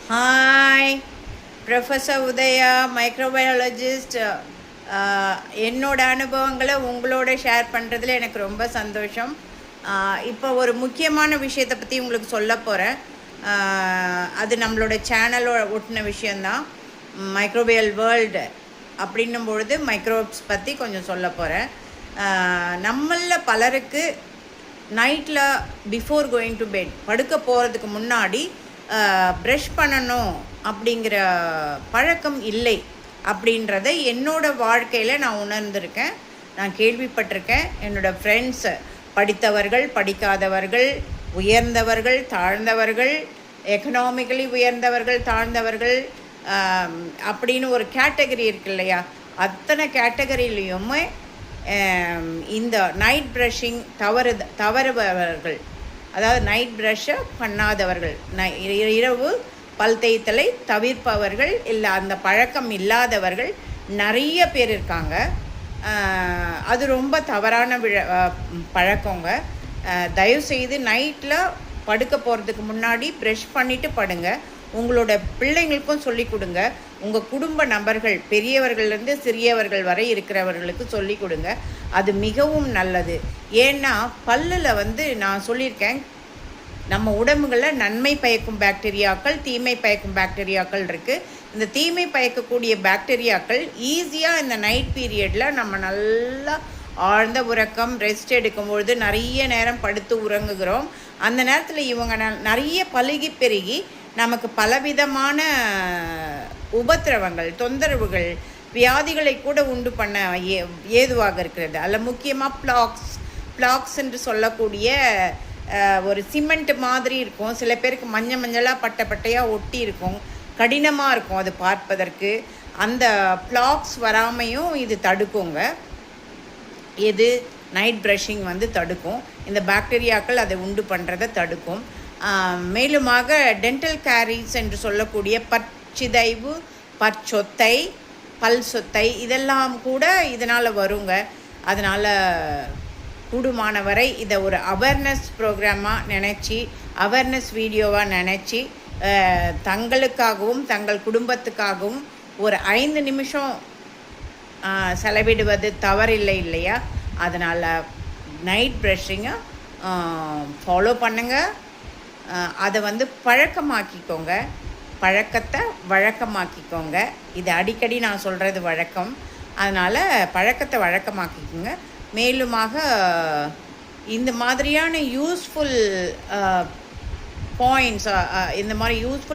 Hi, professor Udaya, microbiologist. என்னோட அனுபவங்களை உங்களோட ஷேர் பண்ணுறதுல எனக்கு ரொம்ப சந்தோஷம். இப்போ ஒரு முக்கியமான விஷயத்தை பற்றி உங்களுக்கு சொல்ல போகிறேன். அது நம்மளோட சேனலோட ஒட்டின விஷயந்தான். மைக்ரோபியல் வேர்ல்டு அப்படின்னும் பொழுது மைக்ரோப்ஸ் பற்றி கொஞ்சம் சொல்ல போகிறேன். நம்மளில் பலருக்கு நைட்டில் பிஃபோர் கோயிங் டு பெட், படுக்க போகிறதுக்கு முன்னாடி ப்ரஷ் பண்ணணும் அப்படிங்கிற பழக்கம் இல்லை அப்படின்றத என்னோடய வாழ்க்கையில் நான் உணர்ந்திருக்கேன், நான் கேள்விப்பட்டிருக்கேன். என்னோடய ஃப்ரெண்ட்ஸு, படித்தவர்கள், படிக்காதவர்கள், உயர்ந்தவர்கள், தாழ்ந்தவர்கள், எக்கனாமிக்கலி உயர்ந்தவர்கள், தாழ்ந்தவர்கள் அப்படின்னு ஒரு கேட்டகரி இருக்கு இல்லையா, அத்தனை கேட்டகரியிலையுமே இந்த நைட் ப்ரஷிங் தவறுபவர்கள், அதாவது நைட் ப்ரஷ்ஷை பண்ணாதவர்கள், இரவு பல் தேய்த்தலை தவிர்ப்பவர்கள், இல்லை அந்த பழக்கம் இல்லாதவர்கள் நிறைய பேர் இருக்காங்க. அது ரொம்ப தவறான பழக்கங்க. தயவுசெய்து நைட்டில் படுக்க போகிறதுக்கு முன்னாடி ப்ரஷ் பண்ணிவிட்டு படுங்க. உங்களோட பிள்ளைங்களுக்கும் சொல்லிக் கொடுங்க. உங்கள் குடும்ப நபர்கள், பெரியவர்கள்லேருந்து சிறியவர்கள் வரை இருக்கிறவர்களுக்கு சொல்லிக் கொடுங்க. அது மிகவும் நல்லது. ஏன்னா பல்லில் நான் சொல்லியிருக்கேன், நம்ம உடம்புகளில் நன்மை பயக்கும் பாக்டீரியாக்கள், தீமை பயக்கும் பாக்டீரியாக்கள் இருக்குது. இந்த தீமை பயக்கக்கூடிய பாக்டீரியாக்கள் ஈஸியாக இந்த நைட் பீரியடில் நம்ம நல்லா ஆழ்ந்த உறக்கம், ரெஸ்ட் எடுக்கும்பொழுது நிறைய நேரம் படுத்து உறங்குகிறோம். அந்த நேரத்தில் இவங்க நிறைய பழுகி பெருகி நமக்கு பலவிதமான உபத்திரவங்கள், தொந்தரவுகள், வியாதிகளை கூட உண்டு பண்ண ஏதுவாக இருக்கிறது. அதில் முக்கியமாக பிளாக்ஸ் என்று சொல்லக்கூடிய ஒரு சிமெண்ட் மாதிரி இருக்கும். சில பேருக்கு மஞ்சளாக பட்டையாக ஒட்டி இருக்கும், கடினமாக இருக்கும் அது பார்ப்பதற்கு. அந்த பிளாக்ஸ் வராமையும் இது தடுக்குங்க. எது நைட் ப்ரஷிங் தடுக்கும். இந்த பாக்டீரியாக்கள் அதை உண்டு பண்ணுறதை தடுக்கும். மேலுமாக டென்டல் கேரிஸ் என்று சொல்லக்கூடிய பற்சிதைவு, பற்சொத்தை, பல் சொத்தை, இதெல்லாம் கூட இதனால் வருங்க. அதனால் கூடுமானவரை இதை ஒரு அவேர்னஸ் ப்ரோக்ராமாக நினச்சி, அவேர்னஸ் வீடியோவாக நினச்சி, தங்களுக்காகவும் தங்கள் குடும்பத்துக்காகவும் ஒரு 5 நிமிஷம் செலவிடுவது தவறில்லை இல்லையா? அதனால் நைட் ப்ரஷ்ஷிங்கை ஃபாலோ பண்ணுங்கள். அதை பழக்கமாக்கிக்கோங்க, பழக்கத்தை வழக்கமாக்கிக்கோங்க. இது அடிக்கடி நான் சொல்கிறது வழக்கம். அதனால் பழக்கத்தை வழக்கமாக்கிக்கோங்க. மேலுமாக இந்த மாதிரியான யூஸ்ஃபுல் பாயிண்ட்ஸ், இந்த மாதிரி யூஸ்ஃபுல்